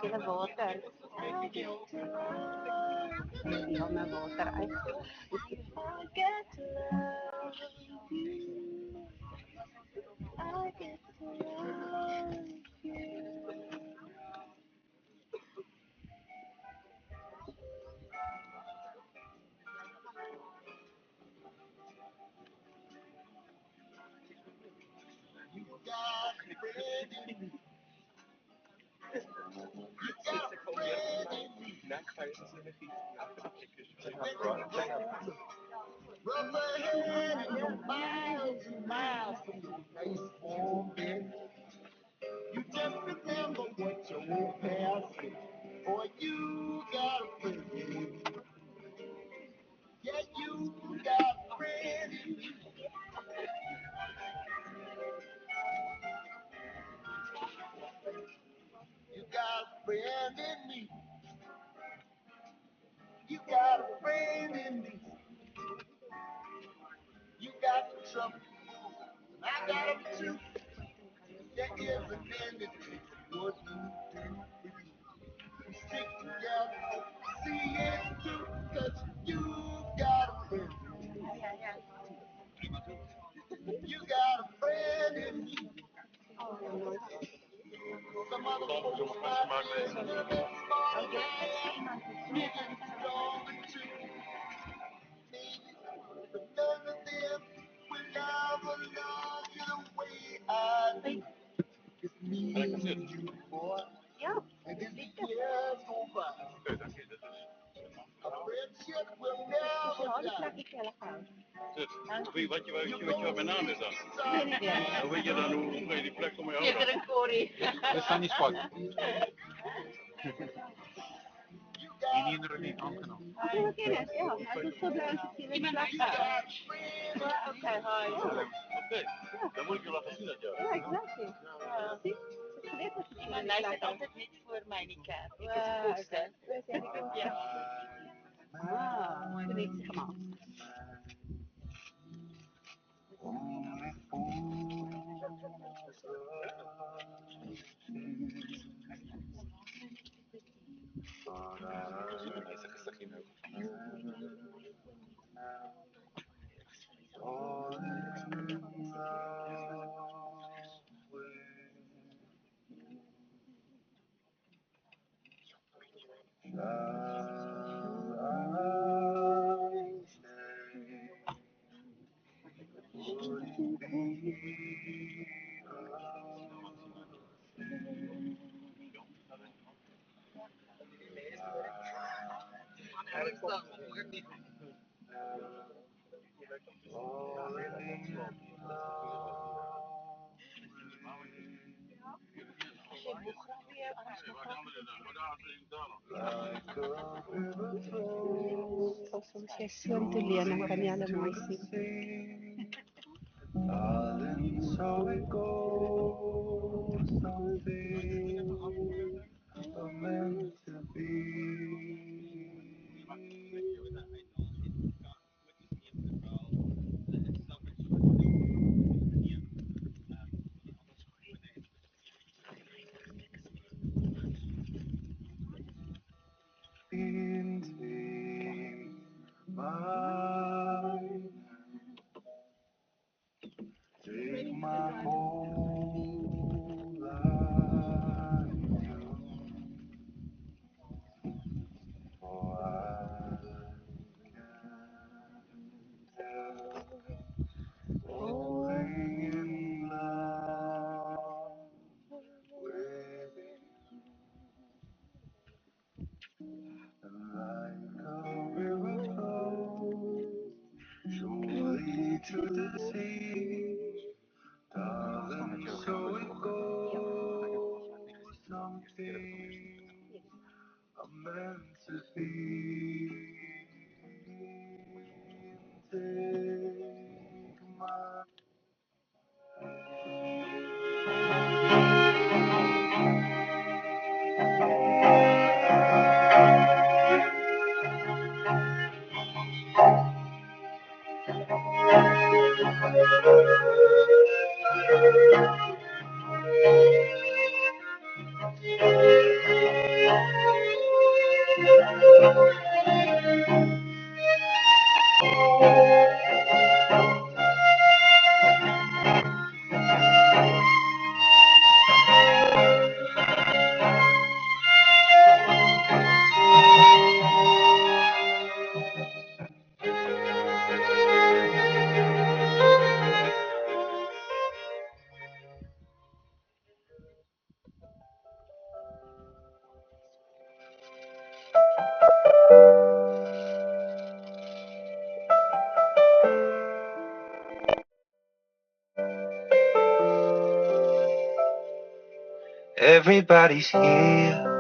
Sila voter. I get to love you. Ikaw na voter. Ay, I get to love you. I get to love you. Rubber head and you're miles and miles from your nice warm bed. You just remember what your old pal said. Boy, you got a friend. Yeah, you got a friend. You got a friend in me. You got a friend in me. You got the trouble. And I got them too. There isn't anything what we do for you. We stick together. See it through. Cause you got a friend. You got a friend in me. Some other folks might be a little bit smarter than I am. Maybe stronger too. Maybe. But none of them will ever love you the way I do. It's me and you, boy. And as the years go by, a friendship will never die. Weet je wat mijn naam is dan? Dan weet je dan hoe je die plek om je houden. Peter en Corey. Dat zijn niet spot. Die hinderen niet aangenomen. Okay, okay, yes, yeah. I just saw the ceiling black patch. Okay, hi. Oké, dan moet ik je laten zien dat jou. Yeah, exactly. See? Ik weet dat het Maar hij zit altijd niet voor mijn kaart. Ik het okay. voorstel. Ja. Ah, good evening. Come on. Tulian ang kanya ng Moisey. Darling, so it goes. Some things are meant to be. Take my, take my whole life too. For I can tell, falling in love with you. And like a river flows surely to the sea, darling, so it goes. Some things are meant to be. Take my Everybody's here,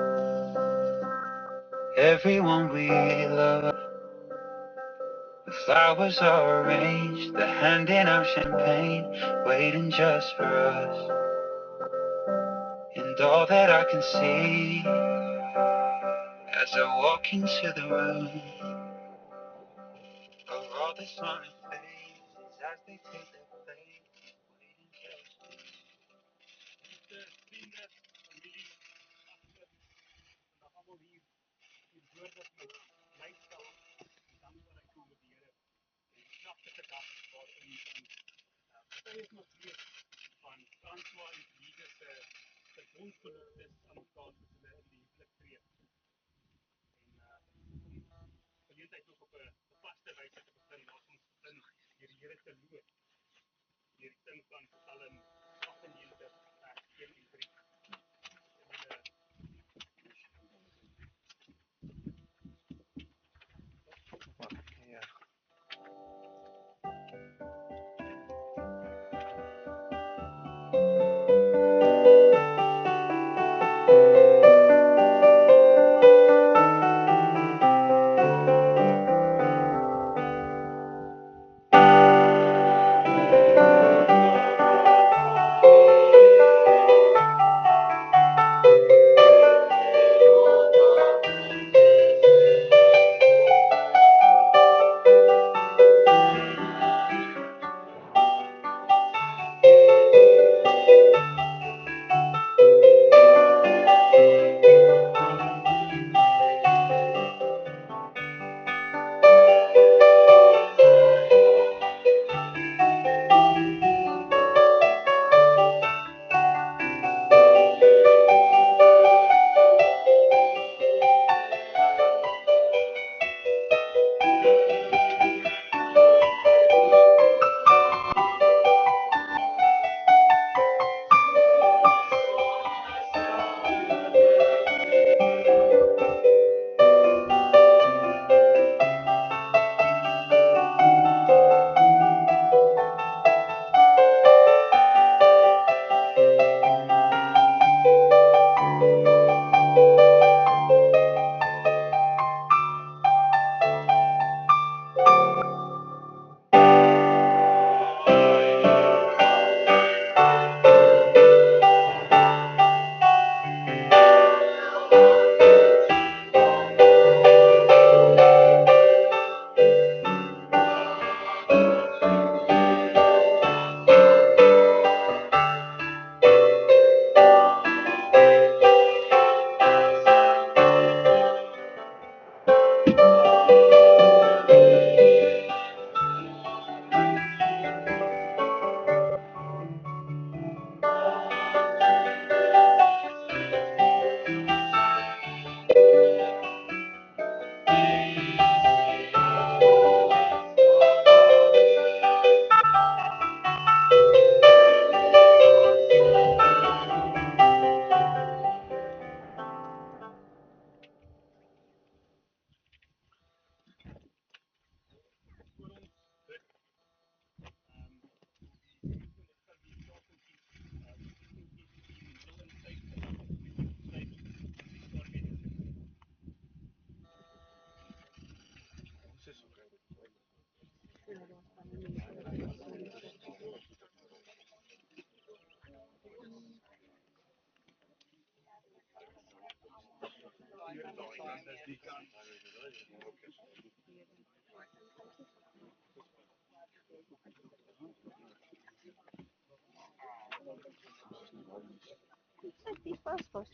everyone we love. The flowers are arranged, they're handing out champagne, waiting just for us. And all that I can see as I walk into the room are all the smiling faces as they take their place, waiting just for us. These first post.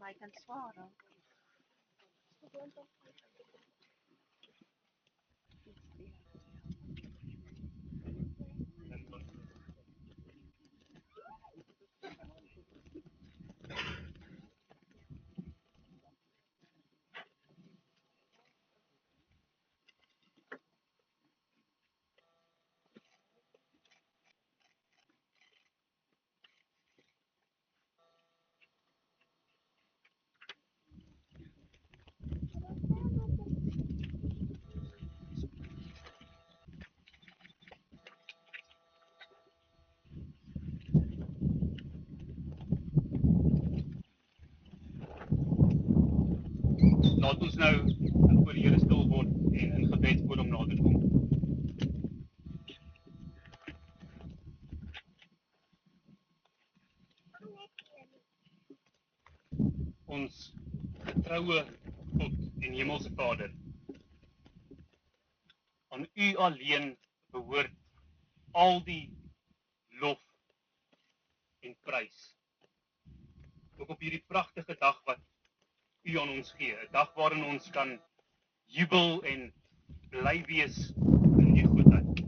Maar hy kan swaar raak. Laat ons nou voor die Here stil word en in gebed voor hom nader kom. Ons getroue God en Hemelse Vader, aan U alleen behoort al die lof en prys. Ook op hierdie pragtige dag wat U aan ons gee, 'n dag waarin ons kan jubel en bly wees in U goedheid.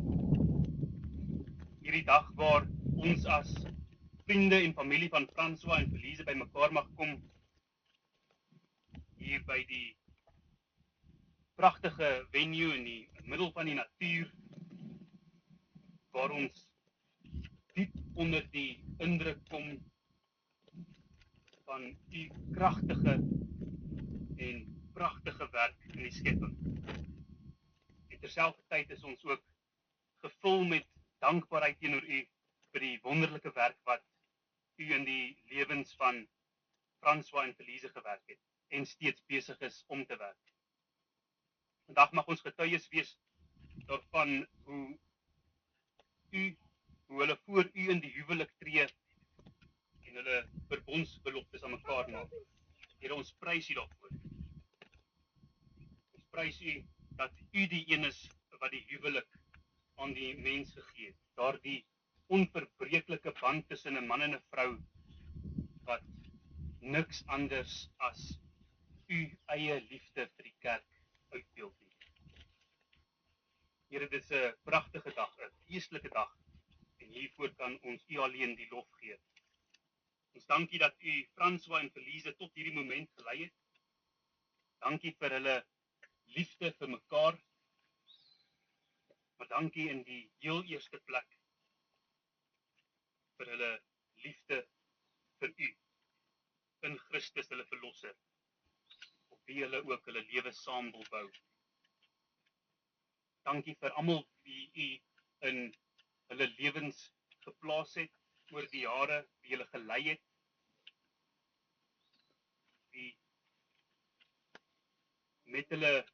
Hierdie dag waar ons as vriende en familie van François en Felize bymekaar mag kom, hier by die pragtige venue in die middel van die natuur, waar ons diep onder die indruk kom van U kragtige en pragtige werk in die skepping. En terselfdertyd is ons ook gevul met dankbaarheid teenoor U vir die wonderlike werk wat U in die lewens van François en Felize gewerk het en steeds besig is om te werk. Vandag mag ons getuies wees daarvan hoe hulle voor U in die huwelik tree en hulle verbondsbeloftes aan mekaar maak. Here, ons prys U daarvoor. Ons prys U dat U die een is wat die huwelik aan die mens gegee het. Daardie onverbreeklike band tussen 'n man en 'n vrou wat niks anders as U eie liefde vir die kerk uitbeeld nie. Here, dit is 'n pragtige dag, 'n feestelike dag, en hiervoor kan ons U alleen die lof gee. Ons dankie dat U François en Felize tot hierdie moment gelei het. Dankie vir hulle liefde vir mekaar, maar dankie in die heel eerste plek vir hulle liefde vir U, in Christus hulle verlosser, op wie hulle ook hulle lewe saam wil bou. Dankie vir almal wie U in hulle lewens geplaas het oor die jare, wie hulle gelei het, wie met hulle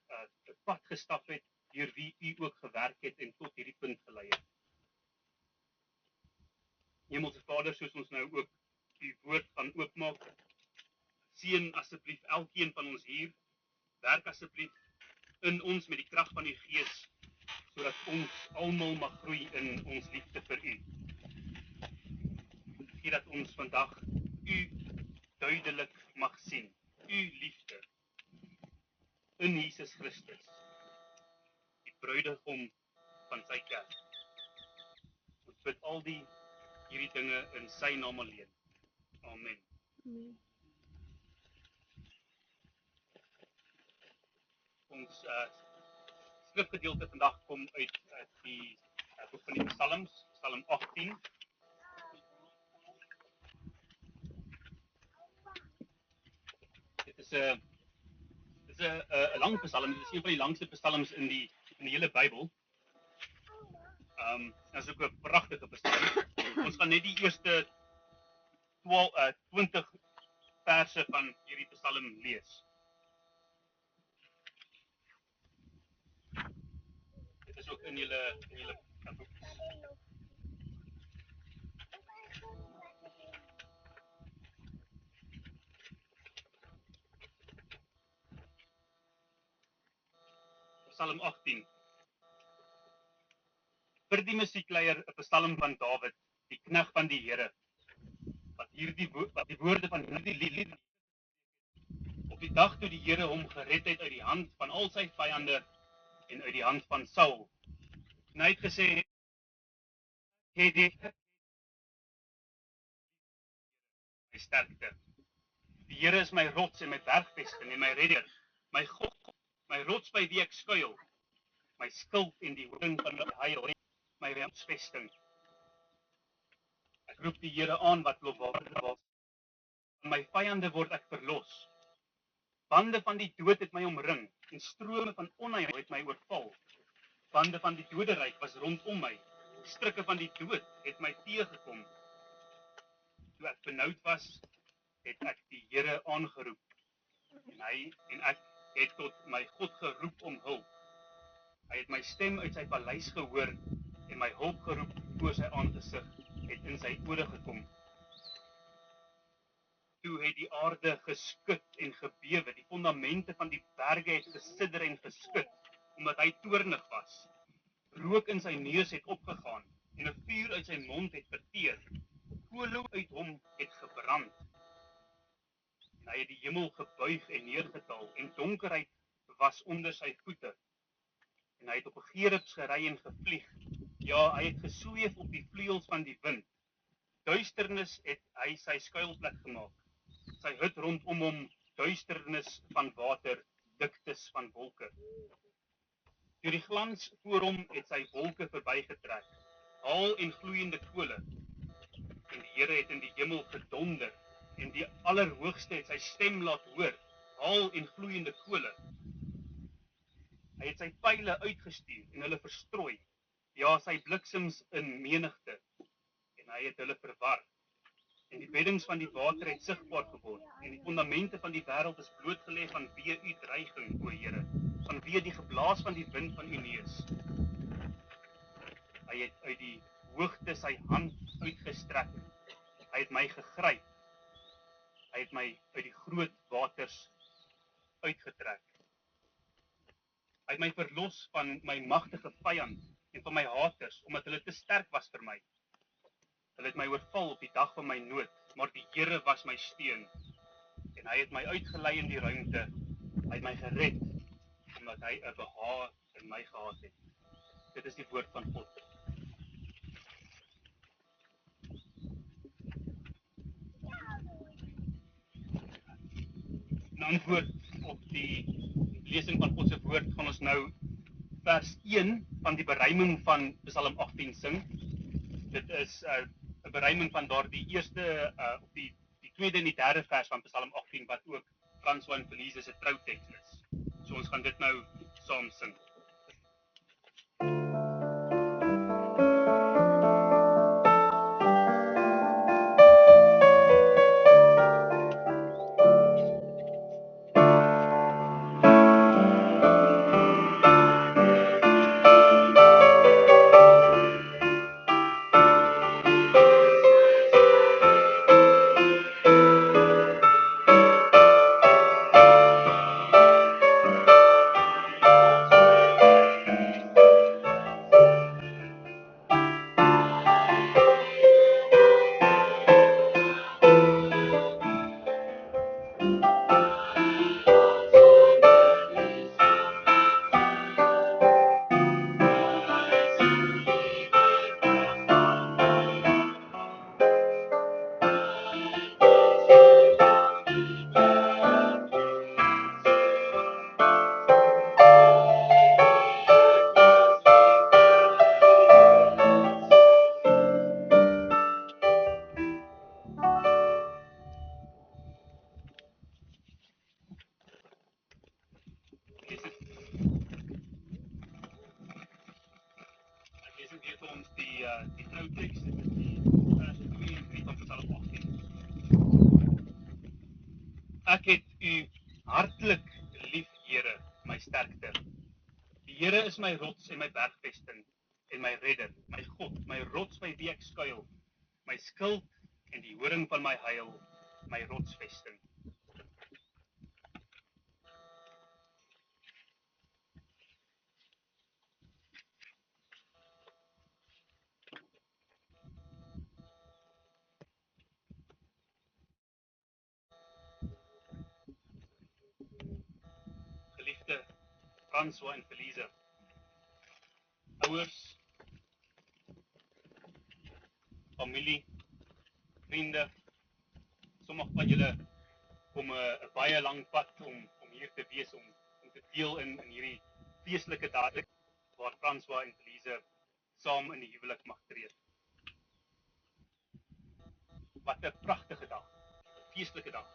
pad gestap het, deur wie U ook gewerk het en tot hierdie punt gelei het. Hemelse Vader, soos ons nou ook U woord gaan oopmaak, seën asseblief elkeen van ons hier, werk asseblief in ons met die krag van die Gees, sodat ons almal mag groei in ons liefde vir U. Gee dat ons vandag U duidelik mag sien, U liefde in Jesus Christus, die bruidegom van sy kerk. Ons bid al hierdie dinge in sy naam alleen. Amen. Ons skrifgedeelte vandag kom uit die boek van die Psalms, Psalm 18. Dit is 'n lang psalm, dit is een van die langste psalms in die hele Bybel. Dit is ook 'n pragtige psalm. Ons gaan net die eerste 20 verse van hierdie psalm lees. Dit is ook in julle boekies. Psalm 18. Vir die musiekleier 'n psalm van Dawid, die knegt van die Here, wat die woorde van hierdie lied Op die dag toe die Here hom gered het uit die hand van al sy vyande en uit die hand van Saul. En hy het gesê, het dit my sterkte. Die Here is my rots en my bergvesting en my redder, my God, my rots by wie ek skuil, my skild en die horing van my heil, my rotsvesting. Ek roep die Here aan wat lofwaardig is. Van my vyande word ek verlos. Bande van die dood het my omring en strome van onheil het my oorval. Bande van die doderyk was rondom my. Strikke van die dood het my teëgekom. Toe ek benoud was, het ek die Here aangeroep. En ek het tot my God geroep om hulp. Hy het my stem uit sy paleis gehoor en my hulp geroep voor sy aangesig, het in sy ore gekom. Toe het die aarde geskud en gebewe, die fondamente van die berge het gesidder en geskud, omdat hy toornig was. Rook in sy neus het opgegaan en 'n vuur uit sy mond het verteer. Kolle uit hom het gebrand. En hy het die hemel gebuig en neergedaal en donkerheid was onder sy voete. En hy het op 'n gerubs gery en gevlieg. Ja, hy het gesweef op die vleuels van die wind. Duisternis het hy sy skuilplek gemaak. Sy hut rondom hom, duisternis van water, diktes van wolke. Deur die glans voor hom het sy wolke verbygetrek, haal en gloeiende kole. En die Here het in die hemel gedonder, en die Allerhoogste het sy stem laat hoor, haal en gloeiende kole. Hy het sy pyle uitgestuur en hulle verstrooi, ja, sy bliksems in menigte, en hy het hulle verwar. En die beddings van die water het sigbaar geword, en die fondamente van die wêreld is blootgelê vanweë u dreiging, o Here, vanweë die geblaas van die wind van u neus. Hy het uit die hoogte sy hand uitgestrek. Hy het my gegryp. Hy het my uit die groot waters uitgetrek. Hy het my verlos van my magtige vyand en van my haters, omdat hulle te sterk was vir my. Hulle het my oorval op die dag van my nood, maar die Here was my steun. En hy het my uitgelei in die ruimte. Hy het my gered, omdat hy 'n behaag in my gehad het. Dit is die woord van God. In antwoord op die lesing van God se woord gaan ons nou vers 1 van die beruiming van Psalm 18 sing. Dit is 'n beruiming van daardie eerste op die tweede en die derde vers van Psalm 18 wat ook François en Felice se trouteks is. So ons gaan dit nou saam sing. Die trouteks, dit is die vers 2 en 3 van Psalm 18. Ek het u hartlik lief, Here, my sterkte. Die Here is my rots en my bergvesting en my redder, my God, my rots by wie ek skuil, my skild en die horing van my heil, my rotsvesting. François en Felize. Ouers, familie, vriende, sommige van julle kom 'n baie lang pad om hier te wees om te deel in hierdie feestelike dag waar François en Felize saam in die huwelik mag tree. Wat 'n pragtige dag, 'n feestelike dag.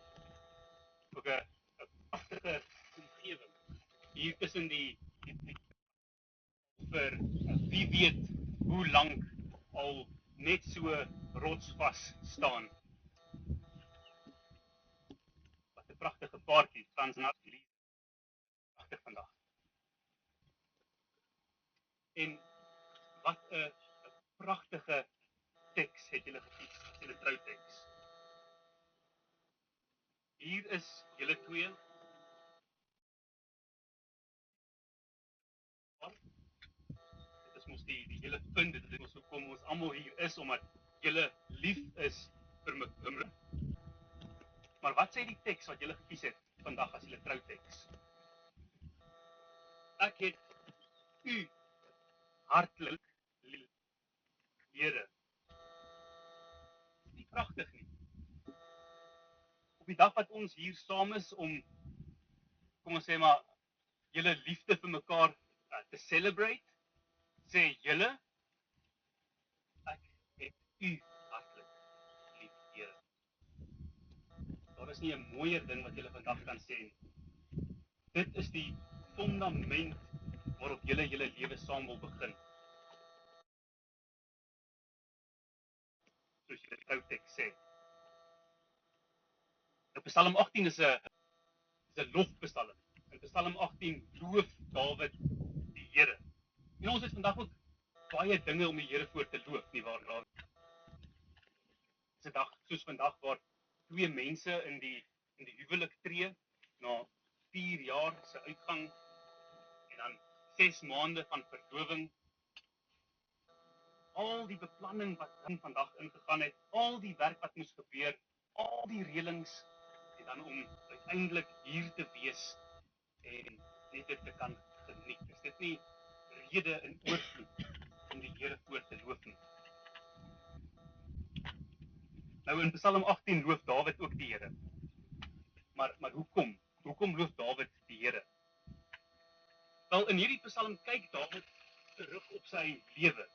Ook 'n pragtige omgewing hier tussen die vir wie weet hoe lank al net so rotsvas staan. Wat 'n pragtige paartjie, Transnat Felize. Pragtig vandag. En wat 'n pragtige teks het julle gekies, julle trouteks. Hier is julle twee. Dit is mos die hele punt, dit is mos hoekom ons almal hier is, omdat julle lief is vir mekaar. Maar wat sê die teks wat julle gekies het vandag as julle trouteks? Ek het u hartlik lief, Here. Dis nie pragtig nie. Op die dag wat ons hier saam is om, kom ons sê maar, julle liefde vir mekaar te celebrate, sê julle, ek het u hartlik lief, Here. Daar is nie 'n mooier ding wat julle vandag kan sê nie. Dit is die fundament waarop julle lewe saam wil begin. Soos julle trouteks sê. Nou Psalm 18 is 'n lofpsalm. In Psalm 18 loof Dawid die Here. En ons het vandag ook baie dinge om die Here voor te loof, nie waar daar. Dis 'n dag soos vandag waar twee mense in die huwelik tree na 4 jaar se uitgang en dan 6 maande van verloving. Al die beplanning wat vandag ingegaan het, al die werk wat moes gebeur, al die reëlings en dan om uiteindelik hier te wees en net dit te kan geniet. Is dit nie rede in oorvloed om die Here voor te loof nie? Nou in Psalm 18 loof Dawid ook die Here. Maar hoekom? Hoekom loof Dawid die Here? Wel, in hierdie Psalm kyk Dawid terug op sy lewe.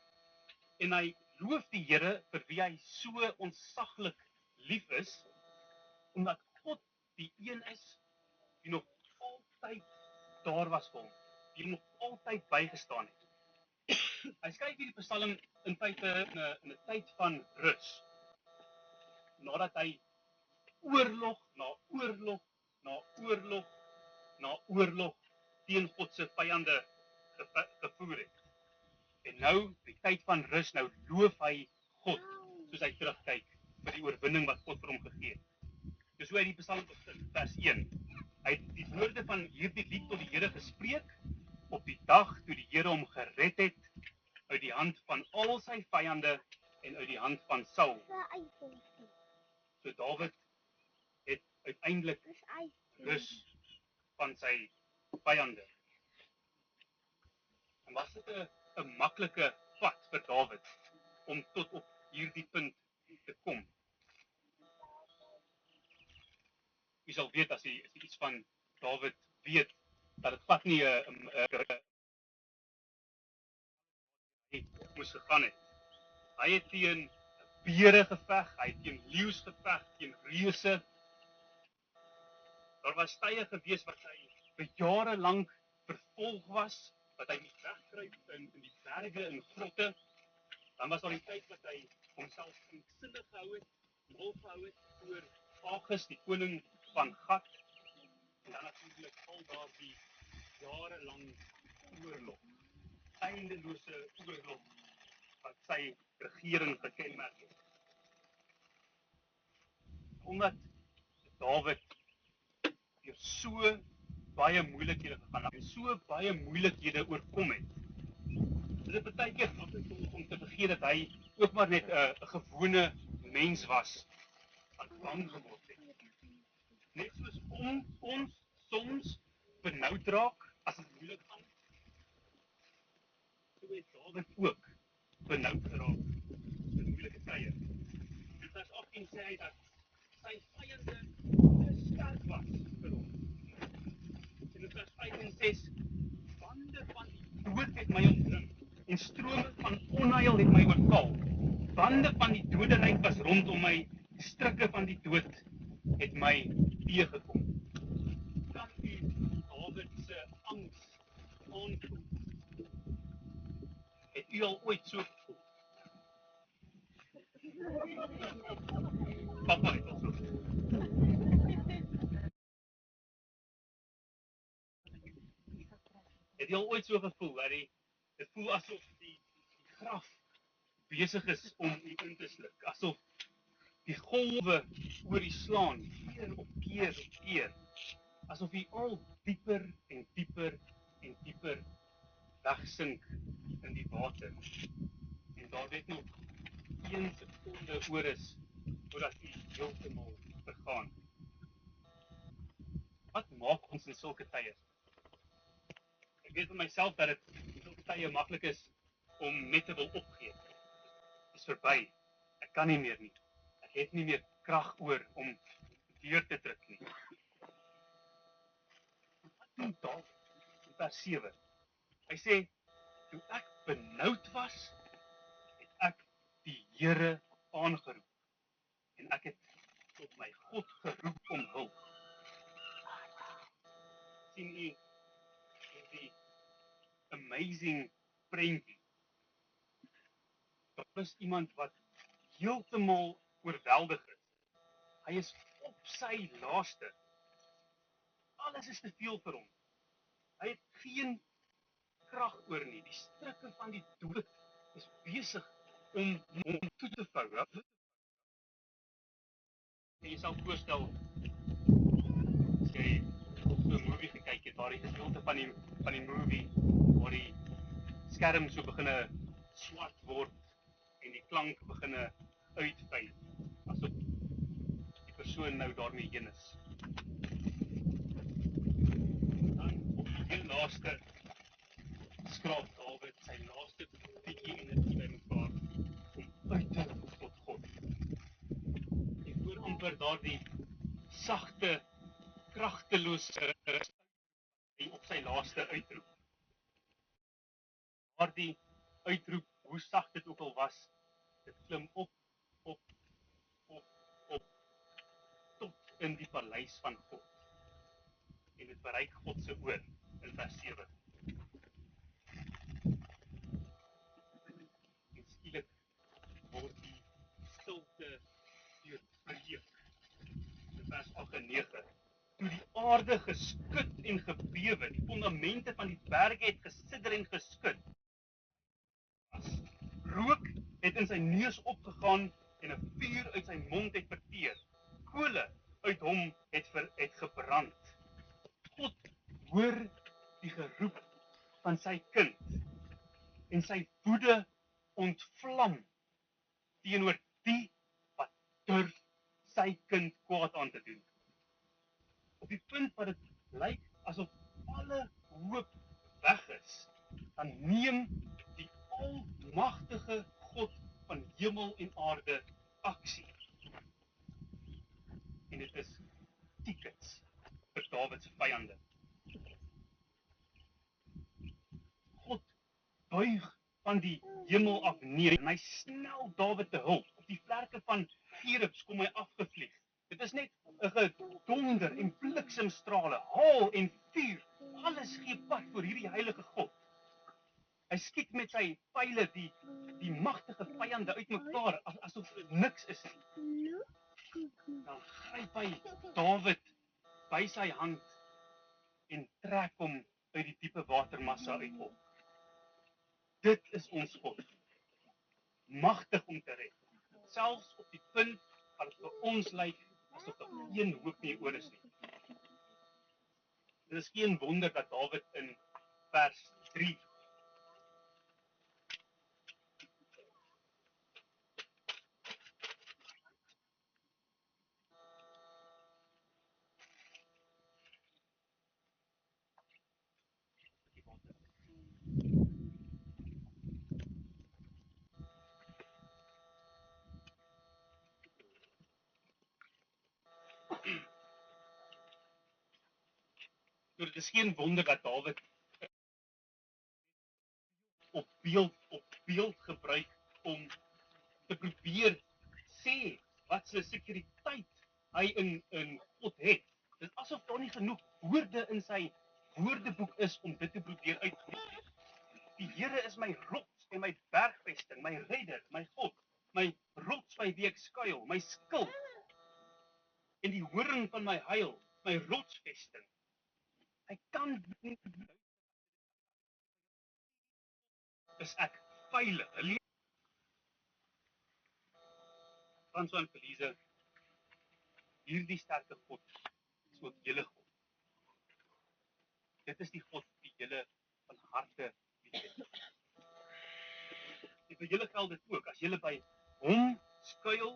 En hy loof die Here vir wie hy so ontsaglik lief is, omdat God die een is die nog altyd daar was vir hom, die nog altyd bygestaan het. Hy skryf hierdie Psalm in feite in 'n tyd van rus. Nadat hy oorlog na oorlog na oorlog na oorlog teen God se vyande gevoer het. En nou, die tyd van rus, nou loof hy God, soos hy terugkyk vir die oorwinning wat God vir hom gegee het. Dis hoe hy die Psalm begin, vers 1. Hy het die woorde van hierdie lied tot die Here gespreek op die dag toe die Here hom gered het uit die hand van al sy vyande en uit die hand van Saul. So Dawid het uiteindelik rus van sy vyande. En was dit 'n maklike pad vir Dawid om tot op hierdie punt te kom? Jy sal weet as jy iets van Dawid weet, dat dit glad nie 'n moes gegaan het. Hy het teen beere geveg, hy het teen leeu's geveg, teen reuse. Daar was tye gewees wat hy vir jare lank vervolg was, wat hy moes wegkruip in die berge en grotte. Dan was daar die tyd wat hy homself kranksinnig gehou het, mal gehou het oor Agis, die koning van Gat. En dan natuurlik al daardie jarelang oorlog, eindelose oorlog wat sy regering gekenmerk het. Omdat Dawid deur so baie moeilikhede gegaan het en so baie moeilikhede oorkom het, is dit baie keer maklik om te vergeet dat hy ook maar net 'n gewone mens was wat bang geword het. Net soos ons soms benoud raak as dit moeilik gaan, Dawid ook benoud geraak in moeilike tye. In vers 18 sê hy dat sy vyande te sterk was vir hom. En in vers 5 en 6, bande van die dood het my omring en strome van onheil het my oorval. Bande van die doderyk was rondom my, strikke van die dood het my teëgekom. Kan u Dawid se angs aanvoel? Het u al ooit so gevoel? Papa het al so gevoel. Het jy al ooit so gevoel, dat dit voel asof die graf besig is om u in te sluk, asof die golwe oor u slaan, keer op keer op keer, asof u al dieper en dieper en dieper wegsink in die water, en daar net nog 1 sekonde oor is, voordat u heeltemal vergaan. Wat maak ons in sulke tye? Ek weet vir myself dat dit in sulke tye maklik is om net te wil opgee. Dit is verby. Ek kan nie meer nie. Ek het nie meer krag oor om deur te druk nie. Wat doen Dawid in vers 7? Hy sê, toe ek benoud was, het ek die Here aangeroep en ek het tot my God geroep om hulp. Sien u die amazing prentjie? Daar is iemand wat heeltemal oorweldig is. Hy is op sy laaste. Alles is te veel vir hom. Hy het geen krag oor nie. Die strikke van die dood is besig om hom toe te vou. En jy sal voorstel, as jy so 'n movie gekyk het, waar die gedeelte van die movie, waar die skerm so begine swart word en die klank begine uitfyn, asof die persoon nou daarmee heen is. Dan op die laaste skraap Dawid sy laaste bietjie energie bymekaar om uit te roep tot God. Jy hoor amper daardie sagte, kragtelose op sy laaste uitroep. Daardie uitroep, hoe sag dit ook al was, dit klim op, tot in die paleis van God. En dit bereik God se oor in vers 7. En skielik word die stilte deurbreek. In vers 8 en 9. Toe die aarde geskud en gebewe, die fondamente van die berge het gesidder en geskud. Rook het in sy neus opgegaan en 'n vuur uit sy mond het verteer. Kole uit hom het gebrand. God hoor die geroep van sy kind en sy woede ontvlam teenoor die wat durf sy kind kwaad aan te doen. Op die punt wat dit lyk asof alle hoop weg is, dan neem die almagtige God van hemel en aarde aksie. En dit is tickets vir Dawid se vyande. God buig van die hemel af neer en hy snel Dawid te hulp. Op die vlerke van gerubs kom hy afgevlieg. Dit is net 'n gedonder en bliksemstrale, haal en vuur. Alles gee pad vir hierdie heilige God. Hy skiet met sy pyle die magtige vyande uitmekaar asof dit niks is nie. Dan gryp hy Dawid by sy hand en trek hom uit die diepe watermassa uit op. Dit is ons God. Magtig om te red. Selfs op die punt wat dit vir ons lyk asof daar geen hoop meer oor is nie. Dit is geen wonder dat Dawid in vers 3 So dit is geen wonder dat Dawid op beeld gebruik om te probeer sê wat se sekuriteit hy in God het. Dit is asof daar nie genoeg woorde in sy woordeboek is om dit te probeer uitdruk. Die Here is my rots en my bergvesting, my redder, my God, my rots by wie ek skuil, my skild en die horing van my heil, my rotsvesting. Hy kan nie is ek veilig. François en Felize, hierdie sterke God is ook julle God. Dit is die God die julle van harte liefhet. En vir julle geld dit ook. As julle by hom skuil,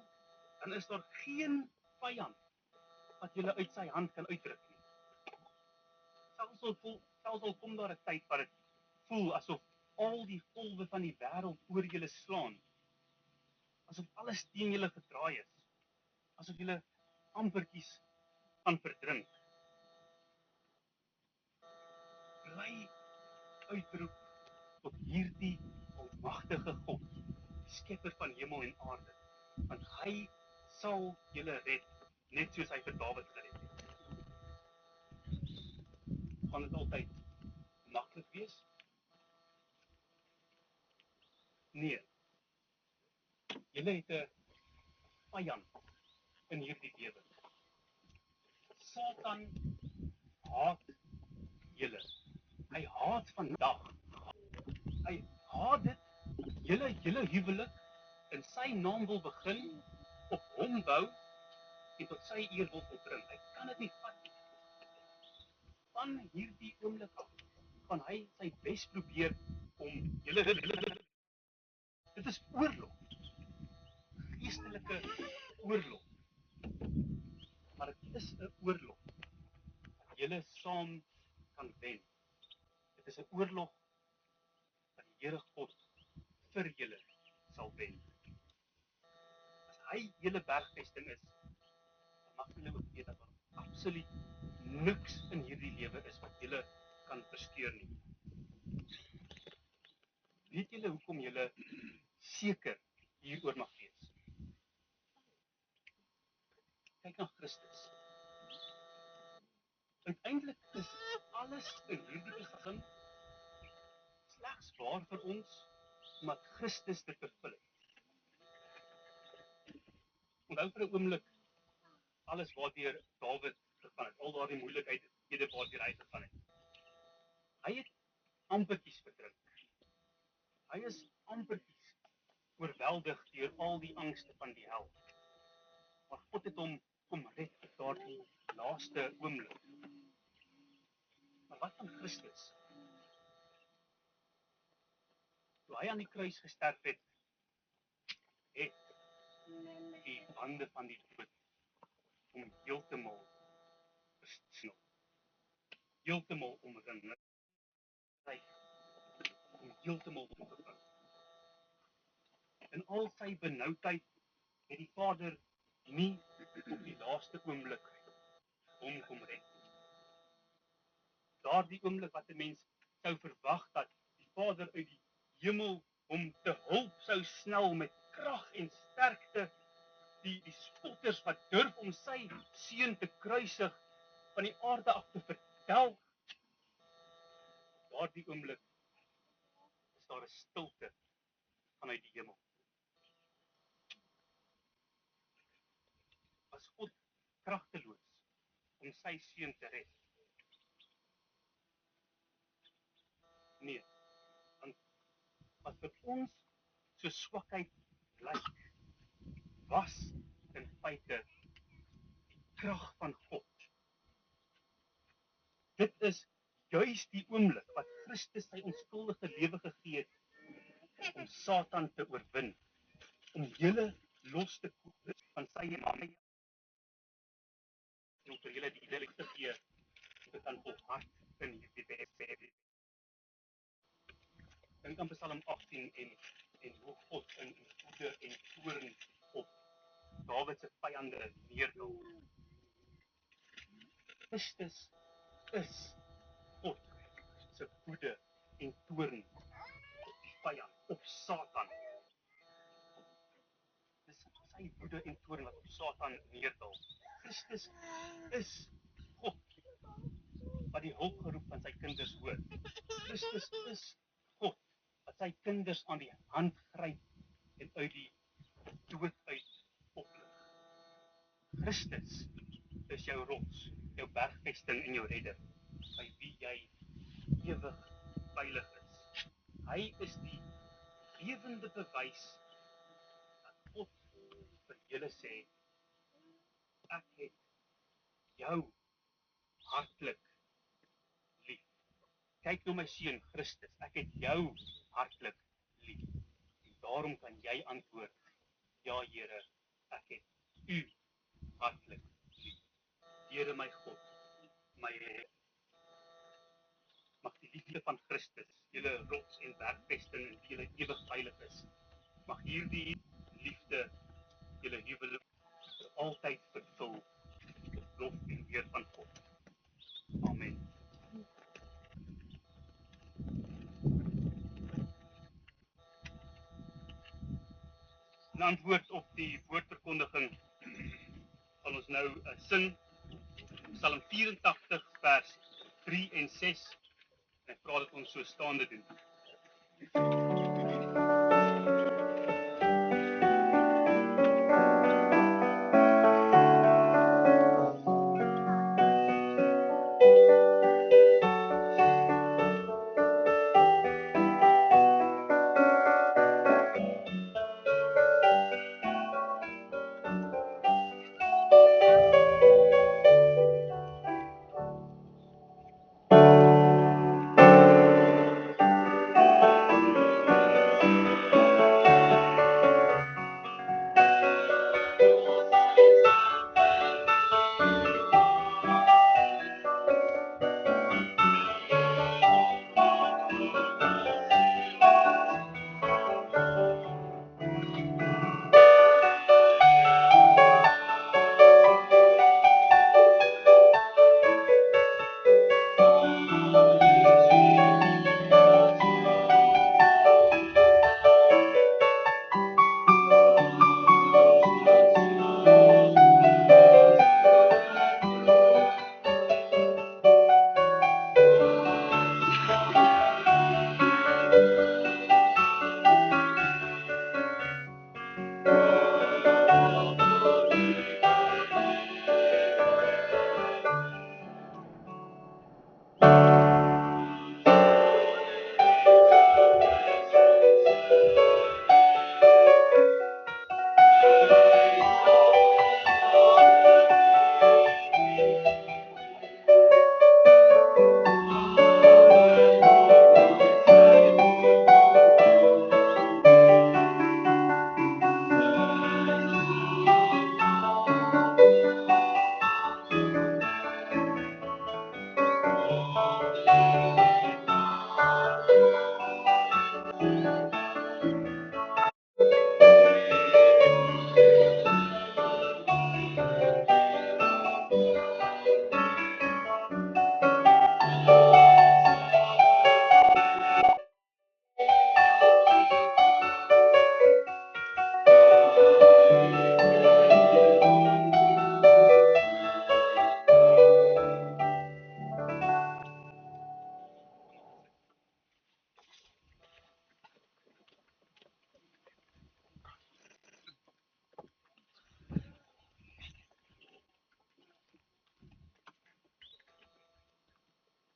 dan is daar geen vyand wat julle uit sy hand kan uitdruk nie. Selfs al kom daar 'n tyd waar dit voel asof al die golwe van die wêreld oor julle slaan. Asof alles teen julle gedraai is. Asof julle ampertjies gaan verdrink. Bly uitroep tot hierdie almagtige God, die skepper van hemel en aarde, want hy sal julle red, net soos hy vir Dawid gered het. Gaan dit altyd maklik wees? Nee. Julle het 'n vyand in hierdie lewe. Satan haat julle. Hy haat vandag. Hy haat dit julle huwelik in sy naam wil begin, op hom bou en tot sy eer wil volbring. Hy kan dit nie vat nie. Van hierdie oomblik af gaan hy sy bes probeer om julle dit is oorlog. Geestelike oorlog. Maar dit is 'n oorlog wat julle saam kan wen. Dit is 'n oorlog wat die Here God vir julle sal wen. As hy julle bergvesting is, dan mag julle ook weet dat daar absoluut niks in hierdie lewe is wat julle kan versteur nie. Weet julle hoekom julle seker hieroor mag wees? Kyk na Christus. Uiteindelik is alles in hierdie begin slegs waar vir ons omdat Christus dit vervul het. Onthou vir 'n oomblik alles waardeur Dawid gegaan het, al daardie moeilikhede waardeur hy gegaan het. Hy het ampertjies verdrink. Hy is ampertjies oorweldig deur al die angste van die hel. Maar God het hom kom red op daardie laaste oomblik. Maar wat van Christus? Toe hy aan die kruis gesterf het, het die bande van die dood om heeltemal versnop. Heeltemal omring. Om heeltemal omgeving. In al sy benoudheid het die Vader nie op die laaste oomblik hom kom red. Daardie oomblik wat 'n mens sou verwag dat die Vader uit die hemel hom te hulp sou snel met krag en sterkte, die spotters wat durf om sy seun te kruisig van die aarde af te verdelg. Daardie oomblik is daar 'n stilte vanuit die hemel. Was God kragteloos om sy seun te red? Nee, want wat vir ons so swakheid lyk, was in feite die krag van God. Dit is juis die oomblik wat Christus sy onskuldige lewe gegee het om Satan te oorwin, om julle los te koop van sy magie en om vir julle die lewe te gee om te kan volhard in hierdie wêreld. Dink aan Psalm 18 en hoe God in woede en toorn op Dawid se vyande neerdal. Christus is se woede en toorn op die vyand, op Satan. Dis sy woede en toorn wat op Satan neerdal. Christus is God wat die hulpgeroep van sy kinders hoor. Christus is God wat sy kinders aan die hand gryp en uit die dood uit oplig. Christus is jou rots, jou bergvesting en jou redder, by wie jy ewig veilig is. Hy is die lewende bewys dat God vir julle sê, ek het jou hartlik lief. Kyk na my seun Christus, ek het jou hartlik lief. En daarom kan jy antwoord, ja Here, ek het u hartlik lief. Here my God, my redder. Mag die liefde van Christus, julle rots en bergvesting en julle ewig veilig is. Mag hierdie liefde julle huwelik vir altyd vervul, tot lof en eer van God. Amen. In antwoord op die woordverkondiging gaan ons nou sing Psalm 84 vers 3 en 6 en ek vra dat ons so staande doen.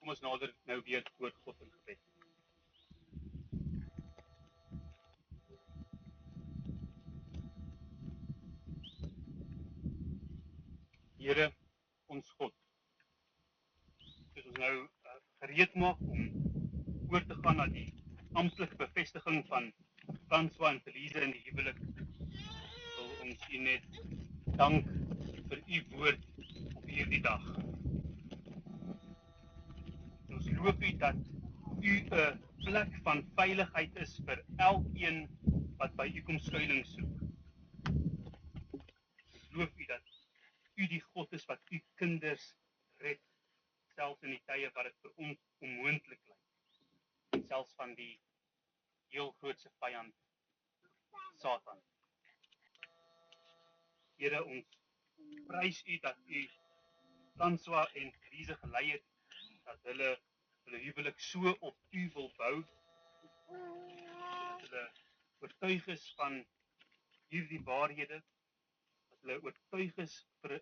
Kom ons nader nou weer voor God in gebed. Here, ons God, soos ons nou gereed maak om oor te gaan na die amptelike bevestiging van François en Felize in die huwelik, wil ons U net dank vir U woord op hierdie dag. Ons loof U dat U 'n plek van veiligheid is vir elkeen wat by U kom skuilings soek. Ons loof U dat U die God is wat U kinders red, selfs in die tye wat dit vir ons onmoontlik lyk. selfs van die heel grootste vyand, Satan. Here, ons prys U dat U François en Elise gelei het, dat hulle huwelik so op U wil bou, dat hulle oortuig is van hierdie waarhede, dat hulle oortuig is oor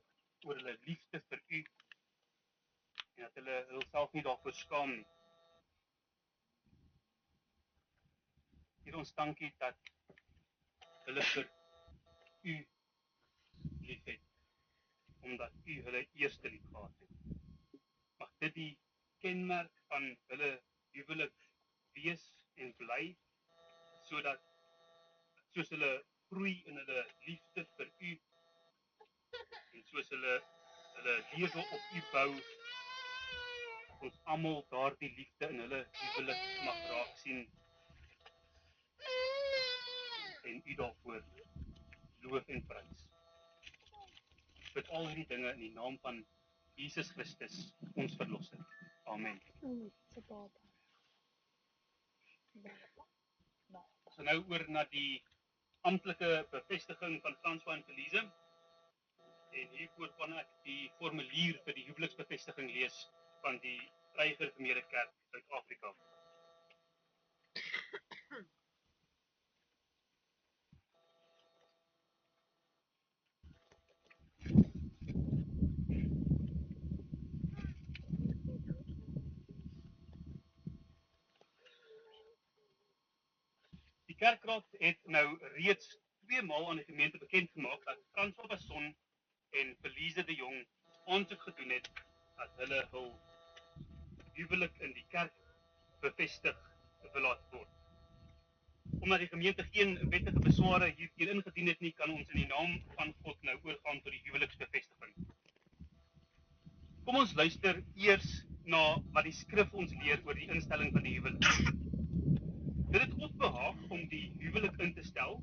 hulle liefde vir U, en dat hulle hulself nie daarvoor skaam nie. Here, ons dankie dat hulle vir U lief het, omdat U hulle eerste lief gehad het. Mag dit die kenmerk van hulle huwelik wees en bly, sodat soos hulle groei in hulle liefde vir U, en soos hulle lewe op U bou, ons almal daardie liefde in hulle huwelik mag raak sien, en U daarvoor loof en prys. Bid al hierdie dinge in die naam van Jesus Christus, ons verlosser. Amen. So baba. So nou oor na die amptelike bevestiging van François en Elise. En hiervoor kan ek die formulier vir die huweliksbevestiging lees van die Vrye Gereformeerde Kerk Suid-Afrika. Die kerkraad het nou reeds 2 maal aan die gemeente bekend gemaak dat François Basson en Elise de Jong aansoek gedoen het dat hulle hul huwelik in die kerk bevestig wil laat word. Omdat die gemeente geen wettige besware hierteen ingedien het nie, kan ons in die naam van God nou oorgaan tot die huweliksbevestiging. Kom ons luister eers na wat die skrif ons leer oor die instelling van die huwelik. Dit het God behaag om die huwelik in te stel,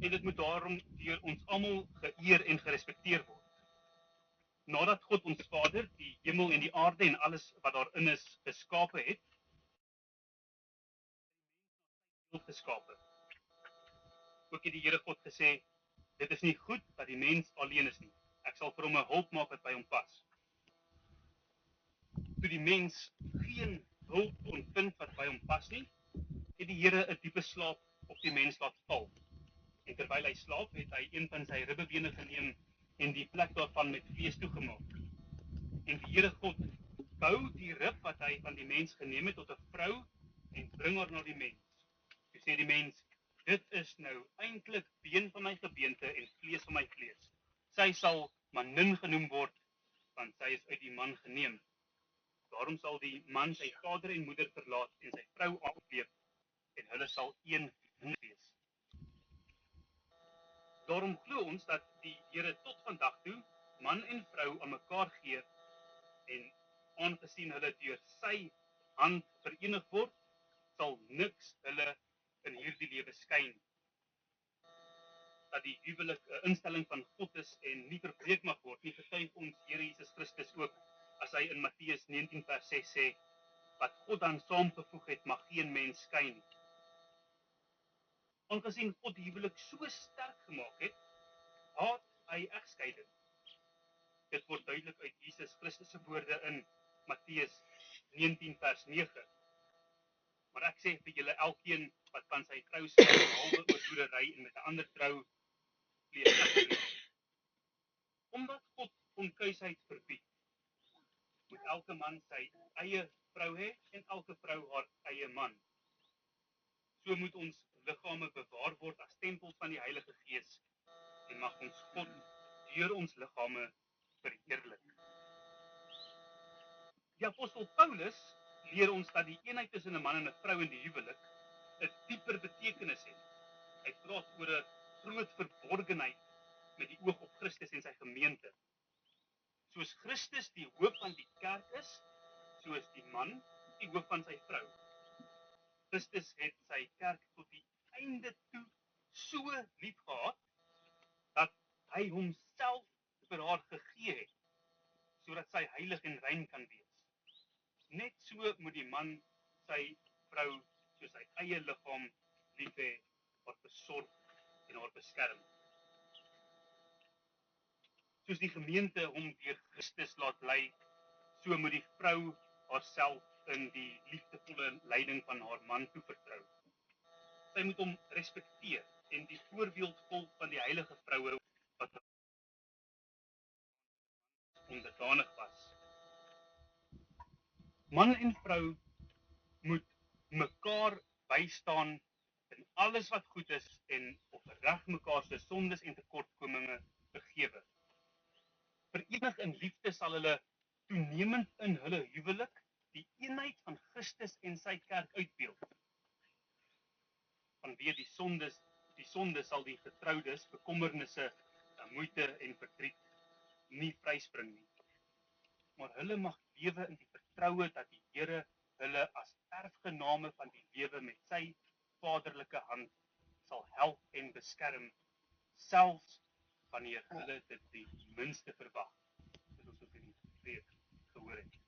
en dit moet daarom deur ons almal geëer en gerespekteer word. Nadat God ons Vader, die hemel en die aarde en alles wat daarin is, geskape het, geskape. Ook het die Here God gesê, dit is nie goed dat die mens alleen is nie. Ek sal vir hom 'n hulp maak wat by hom pas. Toe die mens geen hulp kon vind wat by hom pas nie, het die Here 'n diepe slaap op die mens laat val. En terwyl hy slaap, het hy een van sy ribbebene geneem en die plek daarvan met vlees toegemaak. En die Here God bou die rib wat hy van die mens geneem het tot 'n vrou en bring haar na die mens. Toe sê die mens, dit is nou eintlik been van my gebeente en vlees van my vlees. Sy sal manin genoem word, want sy is uit die man geneem. Daarom sal die man sy vader en moeder verlaat en sy vrou aankleef, en hulle sal een wees. Daarom glo ons dat die Here tot vandag toe man en vrou aan mekaar gee, en aangesien hulle deur sy hand verenig word, sal niks hulle in hierdie lewe skei. Dat die huwelik 'n instelling van God is en nie verbreek mag word nie, getuig ons Here Jesus Christus ook, as hy in Matteus 19 vers 6 sê, wat God dan saamgevoeg het, mag geen mens skei nie. Aangesien God die huwelik so sterk gemaak het, haat hy egskeiding. Dit word duidelik uit Jesus Christus se woorde in Matteus 19 vers 9. Maar ek sê vir julle, elkeen wat van sy vrou skei behalwe oor hoerery en met 'n ander trou pleeg egskeiding. Omdat God onkuisheid verbied, moet elke man sy eie vrou hê en elke vrou haar eie man. So moet ons liggame bewaar word as tempels van die Heilige Gees, en mag ons God deur ons liggame verheerlik. Die apostel Paulus leer ons dat die eenheid tussen 'n man en 'n vrou in die huwelik 'n dieper betekenis het. Hy praat oor 'n groot verborgenheid met die oog op Christus en sy gemeente. Soos Christus die hoof van die kerk is, so is die man die hoof van sy vrou. Christus het sy kerk tot die einde toe so lief gehad, dat hy homself vir haar gegee het, sodat sy heilig en rein kan wees. Net so moet die man sy vrou soos sy eie liggaam lief hê, haar besorg en haar beskerm. Soos die gemeente hom deur Christus laat lei, so moet die vrou haarself in die liefdevolle leiding van haar man toevertrou. Sy moet hom respekteer en die voorbeeld volg van die heilige vroue wat onderdanig was. Man en vrou moet mekaar bystaan in alles wat goed is en opreg mekaar se sondes en tekortkominge vergewe. Verenig in liefde sal hulle toenemend in hulle huwelik die eenheid van Christus en sy kerk uitbeeld. Vanweë die sonde sal die getroudes bekommernisse, moeite en verdriet nie vryspring nie. Maar hulle mag lewe in die vertroue dat die Here hulle as erfgename van die lewe met sy vaderlike hand sal help en beskerm, selfs wanneer hulle dit die minste verwag. Dit ons ook in die preek gehoor het.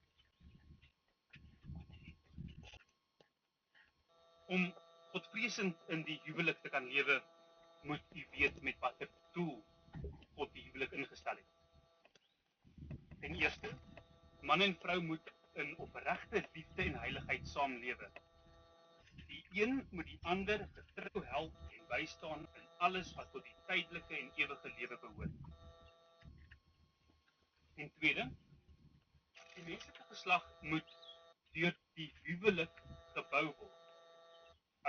Om godvreesend in die huwelik te kan lewe, moet u weet met watter doel God die huwelik ingestel het. Ten eerste, man en vrou moet in opregte liefde en heiligheid saamlewe. Die een moet die ander getrou help en bystaan in alles wat tot die tydelike en ewige lewe behoort. En tweede, die menslike geslag moet deur die huwelik gebou word.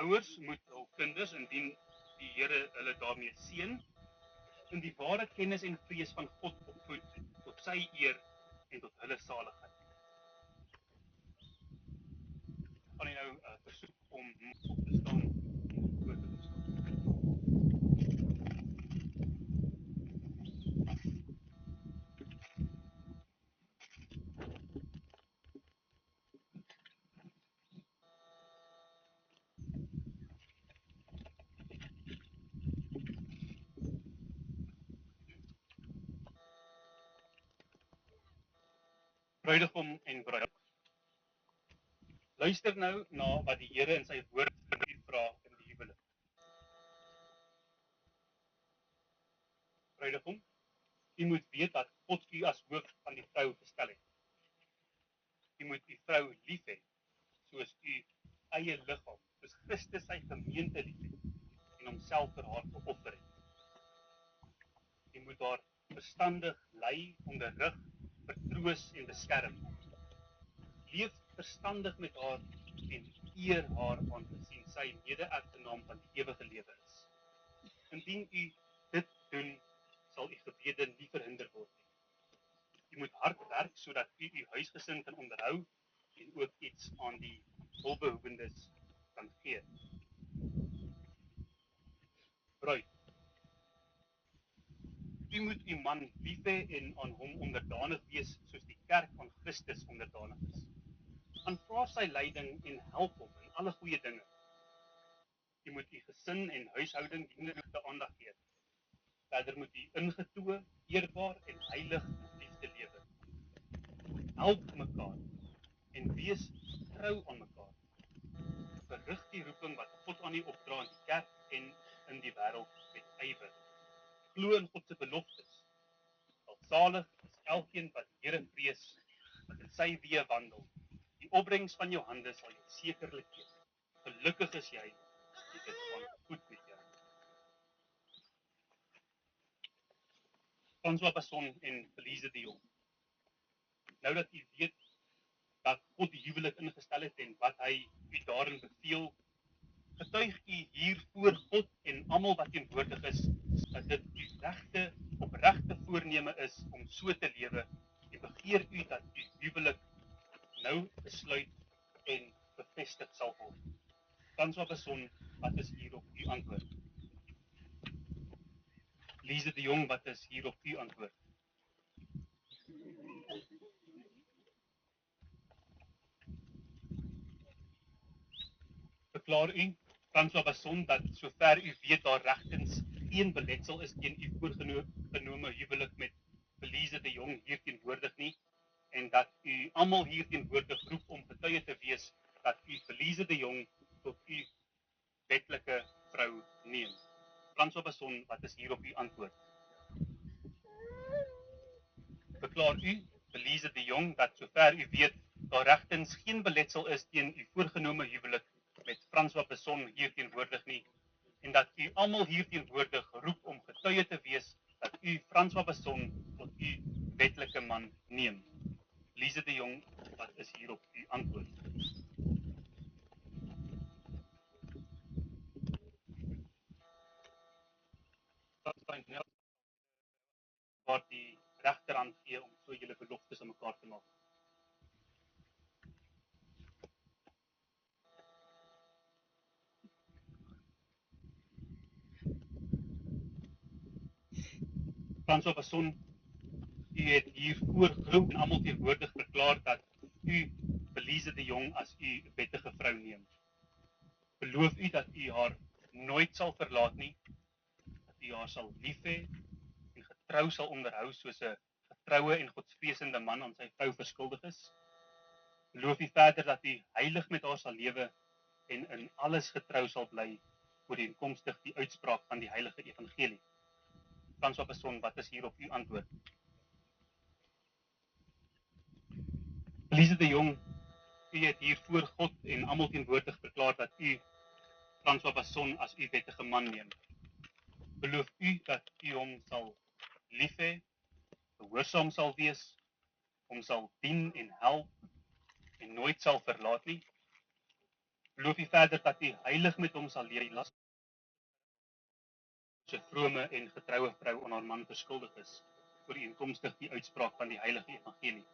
Ouers moet hul kinders, indien die Here hulle daarmee seën, in die ware kennis en vrees van God opvoed tot sy eer en tot hulle saligheid. Ek gaan nou versoek om op te staan en voor te staan. Bruidegom en bruid. Luister nou na wat die Here in sy woord vir u vra in die huwelik. Bruidegom, u moet weet dat God u as hoof van die vrou gestel het. U moet u vrou lief hê, soos u eie liggaam, soos Christus sy gemeente lief het en homself vir haar geoffer het. U moet haar verstandig lei, onderrig, vertroos en beskerm. Leef verstandig met haar en eer haar aangesien sy mede-erfgenaam van die ewige lewe is. Indien u dit doen, sal u gebede nie verhinder word nie. U moet hard werk sodat u uw huisgesin kan onderhou en ook iets aan die hulpbehoewendes kan gee. Bruid, u moet uw man lief hê en aan hom onderdanig wees soos die kerk aan Christus onderdanig is. Aanvaar sy leiding en help hom in alle goeie dinge. U moet u gesin en huishouding dienende aandag gee. Verder moet u ingetoe, eerbaar en heilig in liefde lewe. Help mekaar en wees trou aan mekaar. Verrig die roeping wat God aan u opdra in die kerk en in die wêreld met ywer. Glo in God se beloftes. Welsalig is elkeen wat die Here vrees, wat in sy weë wandel. Die opbrengs van jou hande sal jou sekerlik gee. Gelukkig is jy, die dit gaan goed met jou. François Passon en Felize de Jong. Nou dat u weet dat God die huwelik ingestel het en wat hy u daarin beveel, getuig u hier voor God en almal wat teenwoordig is, dat dit u opregte voorneme is om so te lewe en begeer u dat u huwelik nou besluit en bevestig sal word. François Passon, wat is hierop u antwoord? Lise de Jong, wat is hierop u antwoord? Verklaar u, François Passon, dat sover u weet daar regtens geen beletsel is teen u voorgenome huwelik met Felize de Jong hier teenwoordig nie, en dat u almal hier teenwoordig roep om getuie te wees dat u Verliese de Jong tot u wetlike vrou neem? François Besson, wat is hierop u antwoord? Verklaar u, Verliese de Jong, dat sover u weet, daar regtens geen beletsel is teen u voorgenome huwelik met François Besson hier teenwoordig nie, en dat u almal hier teenwoordig roep om getuie te wees dat u François Besson tot u wetlike man neem? Verliese de Jong, wat is hierop u antwoord? Waar die regterhand gee om so julle beloftes aan mekaar te maak. François Besson, u het hier voor groep en almal teenwoordig verklaar dat u Verliese de Jong as u wettige vrou neem. Beloof u dat u haar nooit sal verlaat nie, dat u haar sal lief hê en getrou sal onderhou soos 'n getroue en godsvreesende man aan sy vrou verskuldig is? Beloof u verder dat u heilig met haar sal lewe en in alles getrou sal bly ooreenkomstig die uitspraak van die heilige evangelie? François Besson, wat is hierop uw antwoord? Verliese de Jong, u het hier voor God en almal teenwoordig verklaar dat u François Besson as u wettige man neem. Beloof u dat u hom sal lief hê, gehoorsaam sal wees, hom sal dien en help en nooit sal verlaat nie? Beloof u verder dat u heilig met hom sal leer las so vrome en getroue vrou aan haar man verskuldig is, ooreenkomstig die uitspraak van die heilige evangelie?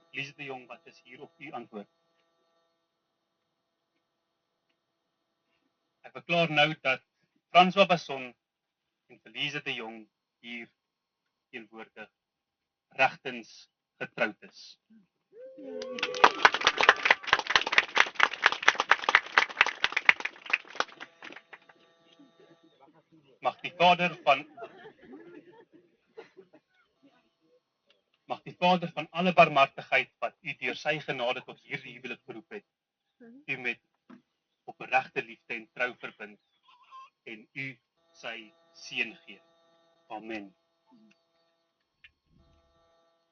Verliese de Jong, wat is hierop uw antwoord? Ek verklaar nou dat François Besson en Verliese de Jong hier teenwoordig regtens getroud is. Mag die Vader van alle barmhartigheid wat u deur sy genade tot hierdie huwelik geroep het, u met opregte liefde en trou verbind en u sy seën gee. Amen.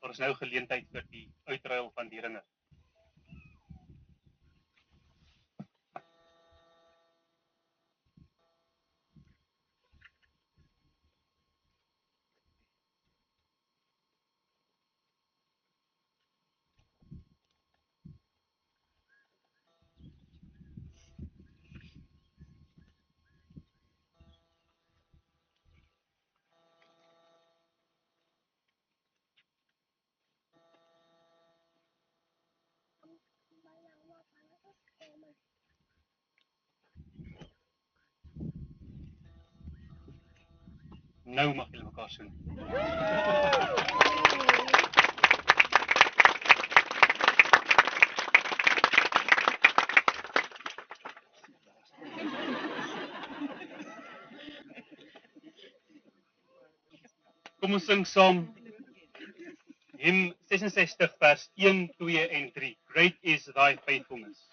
Daar is nou geleentheid vir die uitruil van die ringe. Nou mag julle mekaar soen. Kom ons sing saam Hymn 66 vers 1, 2 en 3. Great is thy faithfulness.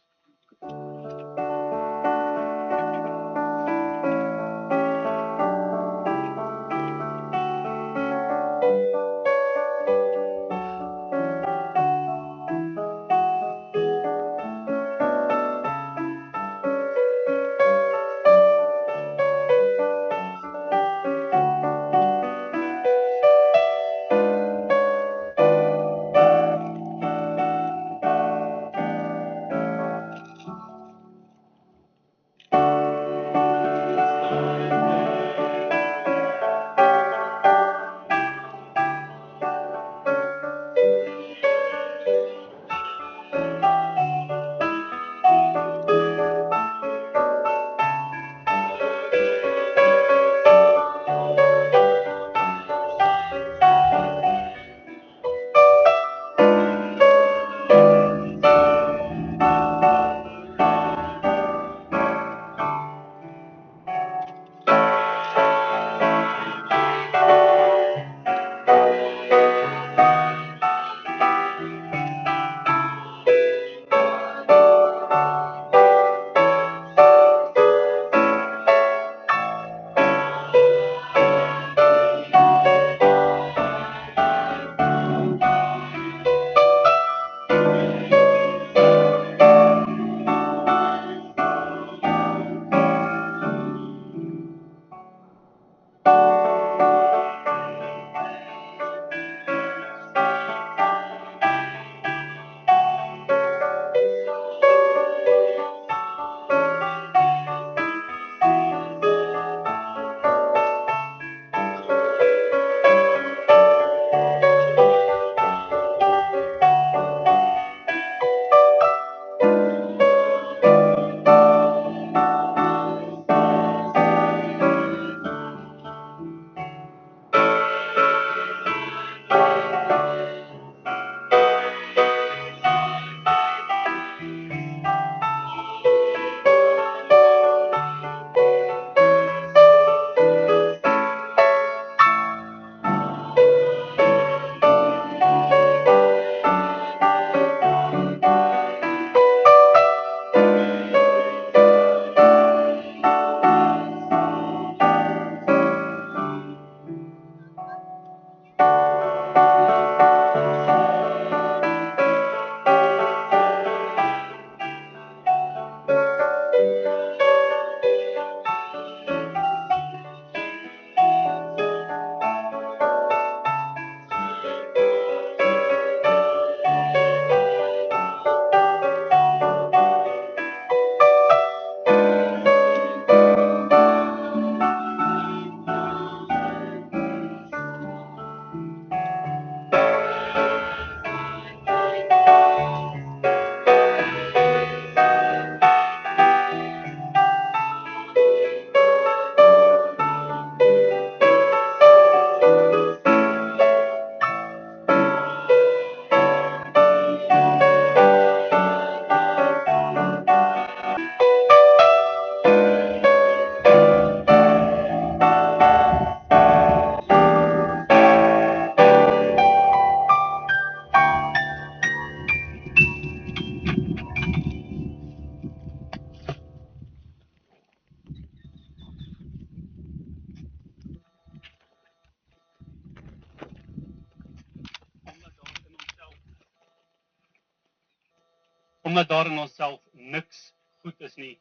omdat daar in onsself niks goed is nie,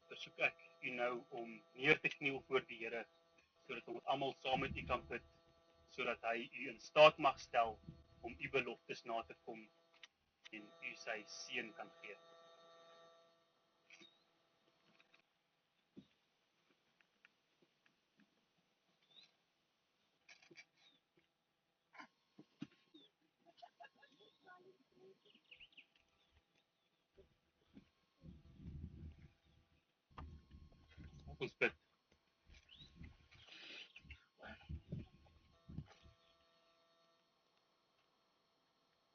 versoek ek u nou om neer te kniel voor die Here, sodat ons almal saam met u kan bid, sodat hy u in staat mag stel om u beloftes na te kom en u sy seën kan gee. Ons bid.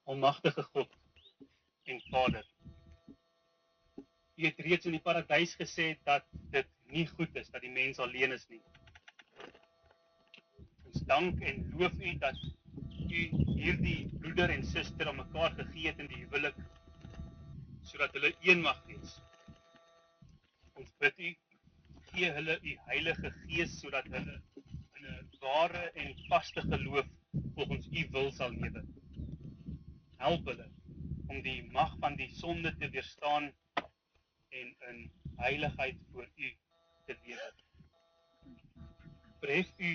Almagtige God en Vader, u het reeds in die paradys gesê dat dit nie goed is dat die mens alleen is nie. Ons dank en loof u dat u hierdie broeder en suster aan mekaar gegee het in die huwelik, sodat hulle een mag wees. Ons bid u, gee hulle u Heilige Gees, sodat hulle in 'n ware en vaste geloof volgens u wil sal lewe. Help hulle om die mag van die sonde te weerstaan en in heiligheid voor u te lewe. Verhef u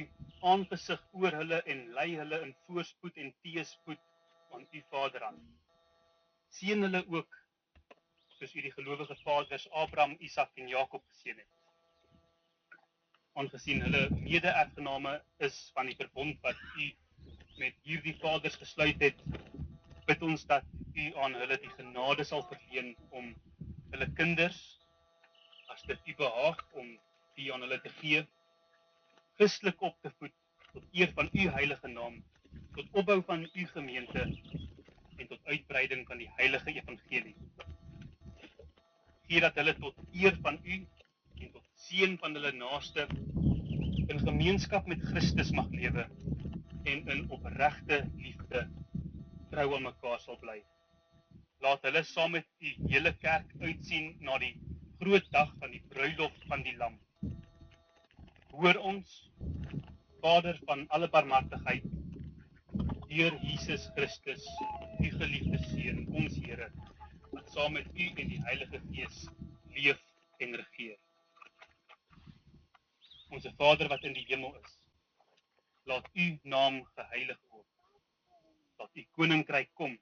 aangesig oor hulle en lei hulle in voorspoed en teëspoed aan u Vader aan. Seën hulle ook, soos u die gelowige vaders Abraham, Isak en Jakob geseën het. Aangesien hulle mede-erfgename is van die verbond wat u met hierdie vaders gesluit het, bid ons dat u aan hulle die genade sal verleen om hulle kinders, as dit u behaag om die aan hulle te gee, Christelik op te voed, tot eer van u heilige naam, tot opbou van u gemeente en tot uitbreiding van die heilige evangelie. Gee dat hulle tot eer van u en tot seën van hulle naaste in gemeenskap met Christus mag lewe en in opregte liefde trou aan mekaar sal bly. Laat hulle saam met u hele kerk uitsien na die groot dag van die bruilof van die Lam. Hoor ons, Vader van alle barmhartigheid, deur Jesus Christus, u geliefde Seun, ons Here, wat saam met u en die Heilige Gees leef en regeer. Onse Vader wat in die hemel is, laat u naam geheilig word. Laat u koninkryk kom.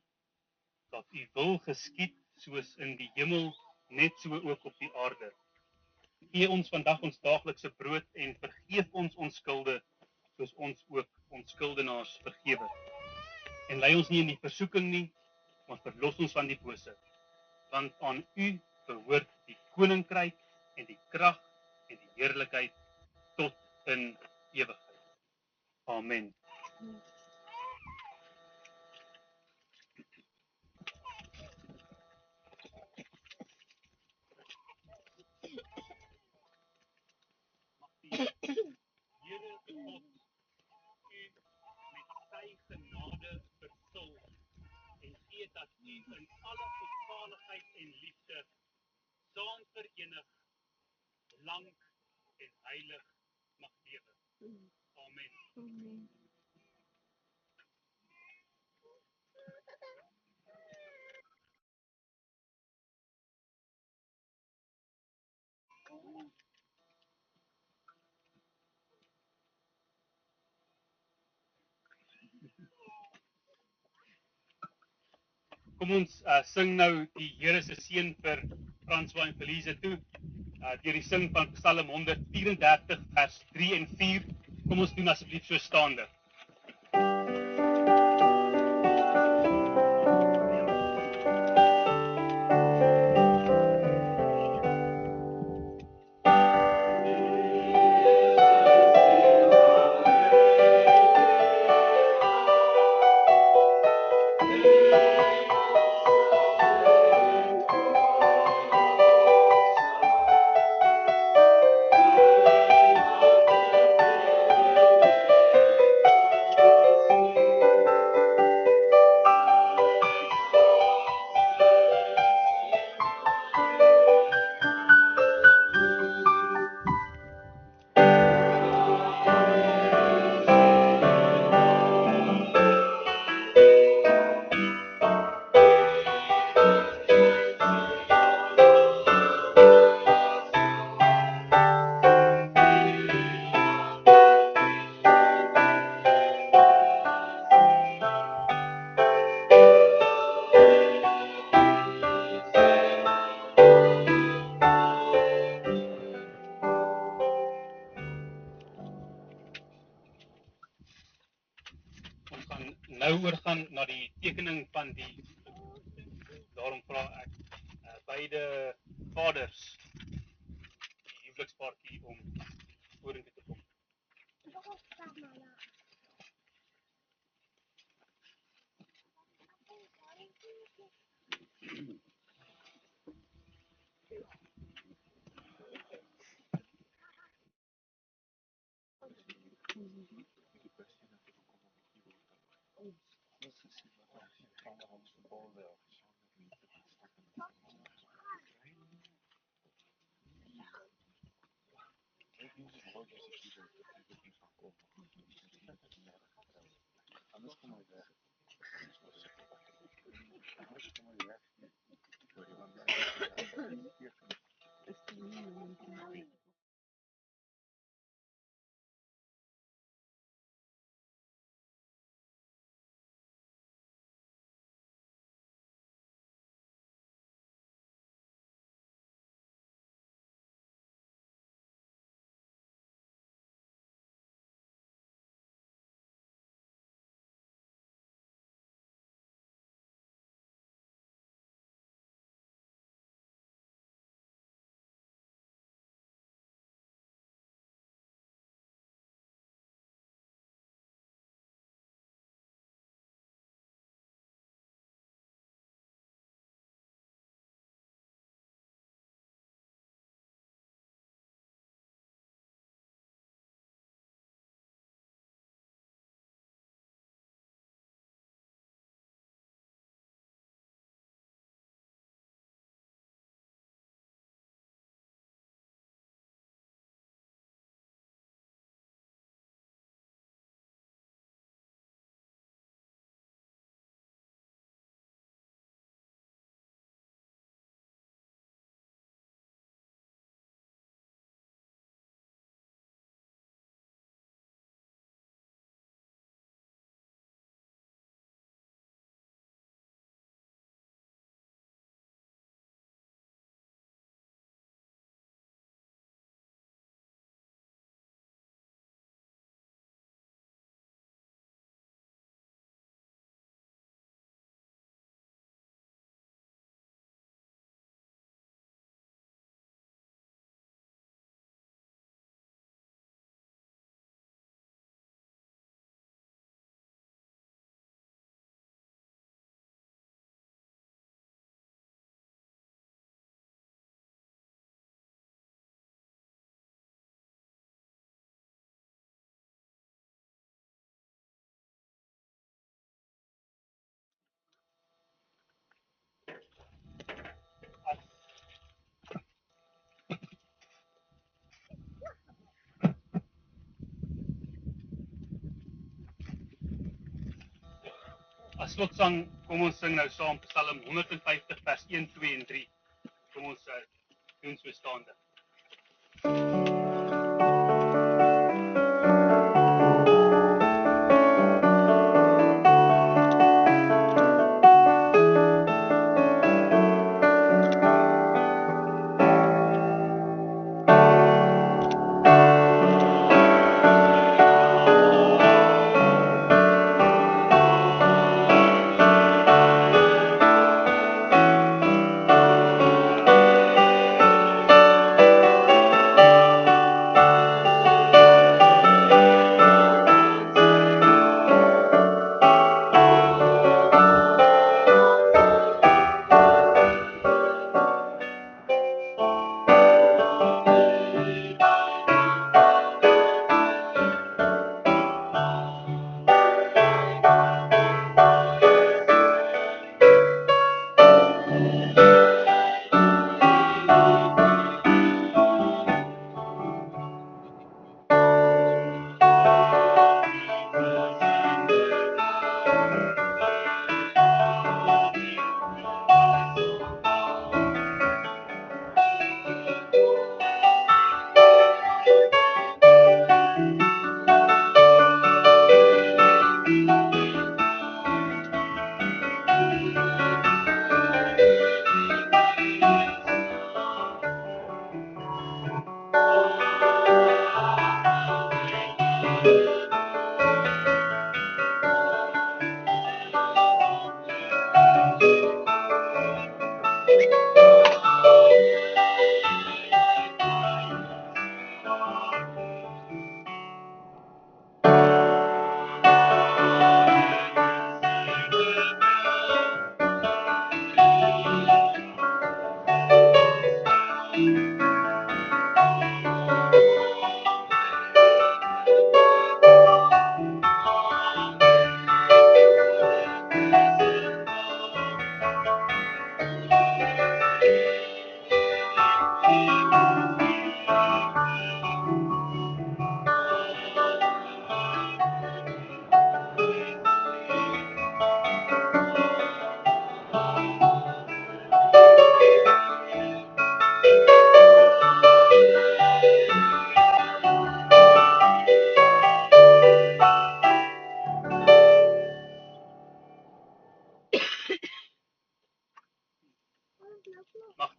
Laat u wil geskied soos in die hemel, net so ook op die aarde. Gee ons vandag ons daaglikse brood en vergeef ons skulde, soos ons ook ons skuldenaars vergewe. En lei ons nie in die versoeking nie, maar verlos ons van die bose. Want aan u behoort die koninkryk en die krag en die heerlikheid tot in ewigheid. Amen. Here God u met sy genade vervul en gee dat u in alle godsaligheid en liefde saam verenig, lank en heilig mag lewe. Amen. Kom ons sing nou die Here se seën vir François en Felize toe, deur die sing van Psalm 134 vers 3 en 4. Kom ons doen asseblief so staande. gaan nou oorgaan na die tekening van die, daarom vra ek beide vaders die huwelikspaartjie om vorentoe te kom. As slotsang, kom ons sing nou saam Psalm 150 vers 1, 2 en 3. Kom ons doen so staande.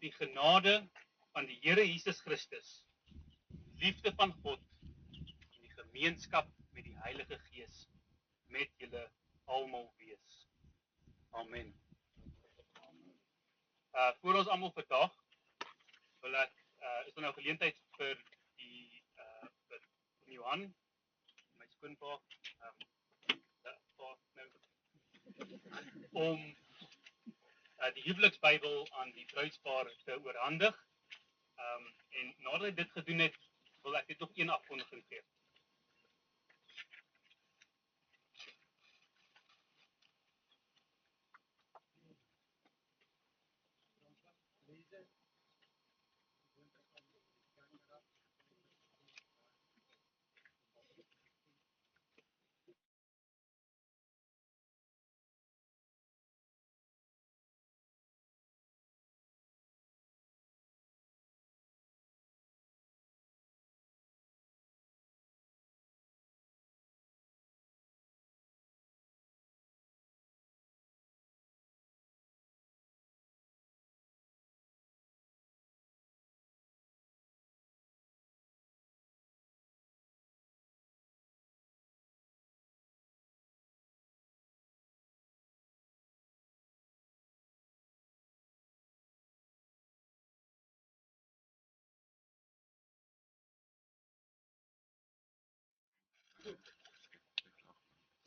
die genade van die Here Jesus Christus, liefde van God en die gemeenskap met die Heilige Gees met julle almal wees. Amen. Voor ons almal vandag wil ek is daar nou geleentheid vir die vir Johan, my skoonpa, om die huweliksbybel aan die bruidspaar te oorhandig. En nadat hy dit gedoen het, wil ek dit nog een afkondiging gee.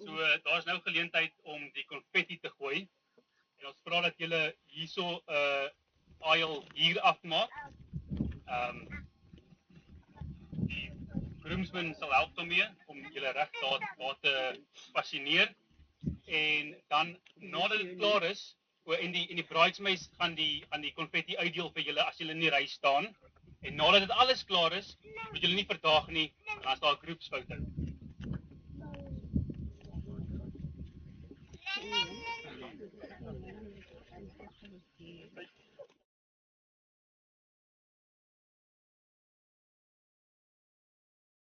So, daar is nou geleentheid om die konfetti te gooi. En ons vra dat julle hierso aisle hier afmaak. Die groomsmen sal help daarmee om julle reg daar te pasineer. En dan nadat dit klaar is, en die bridesmaids gaan die konfetti uitdeel vir julle as julle in die ry staan. En nadat dit alles klaar is, moet julle nie verdaag nie, dan is daar 'n groepsfoto.